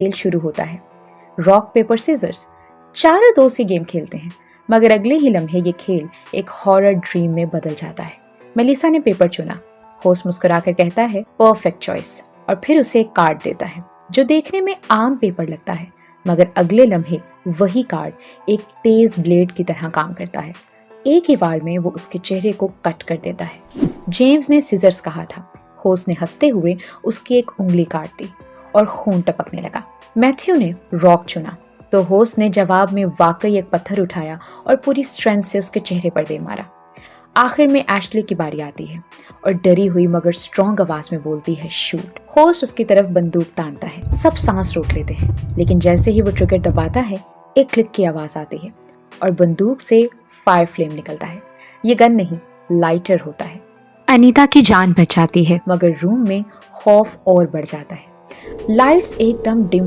खेल शुरू होता है। Rock paper scissors. चारों दोस्त ये गेम खेलते हैं, मगर अगले ही लम्हे ये खेल एक हॉरर ड्रीम में बदल जाता है। मेलिसा ने पेपर चुना। होस्ट मुस्कुराकर कहता है, परफेक्ट चॉइस, और फिर उसे एक कार्ड देता है जो देखने में आम पेपर लगता है, मगर अगले लम्हे वही कार्ड एक तेज ब्लेड की तरह काम करता है। एक ही वार में वो उसके चेहरे को कट कर देता है। जेम्स ने सीजर्स कहा था। होस्ट ने हंसते हुए उसकी एक उंगली काट दी और खून टपकने लगा। मैथ्यू ने रॉक चुना, तो होस्ट ने जवाब में वाकई एक पत्थर उठाया और पूरी स्ट्रेंथ से उसके चेहरे पर दे मारा। आखिर में एशली की बारी आती है और डरी हुई मगर स्ट्रॉन्ग आवाज में बोलती है, शूट। होस्ट उसकी तरफ बंदूक तानता है। सब सांस रोक लेते हैं, लेकिन जैसे ही वो ट्रिगर दबाता है, एक क्लिक की आवाज आती है और बंदूक से फायर फ्लेम निकलता है। ये गन नहीं, लाइटर होता है। अनीता की जान बच जाती है, मगर रूम में खौफ और बढ़ जाता है। लाइट्स एकदम डिम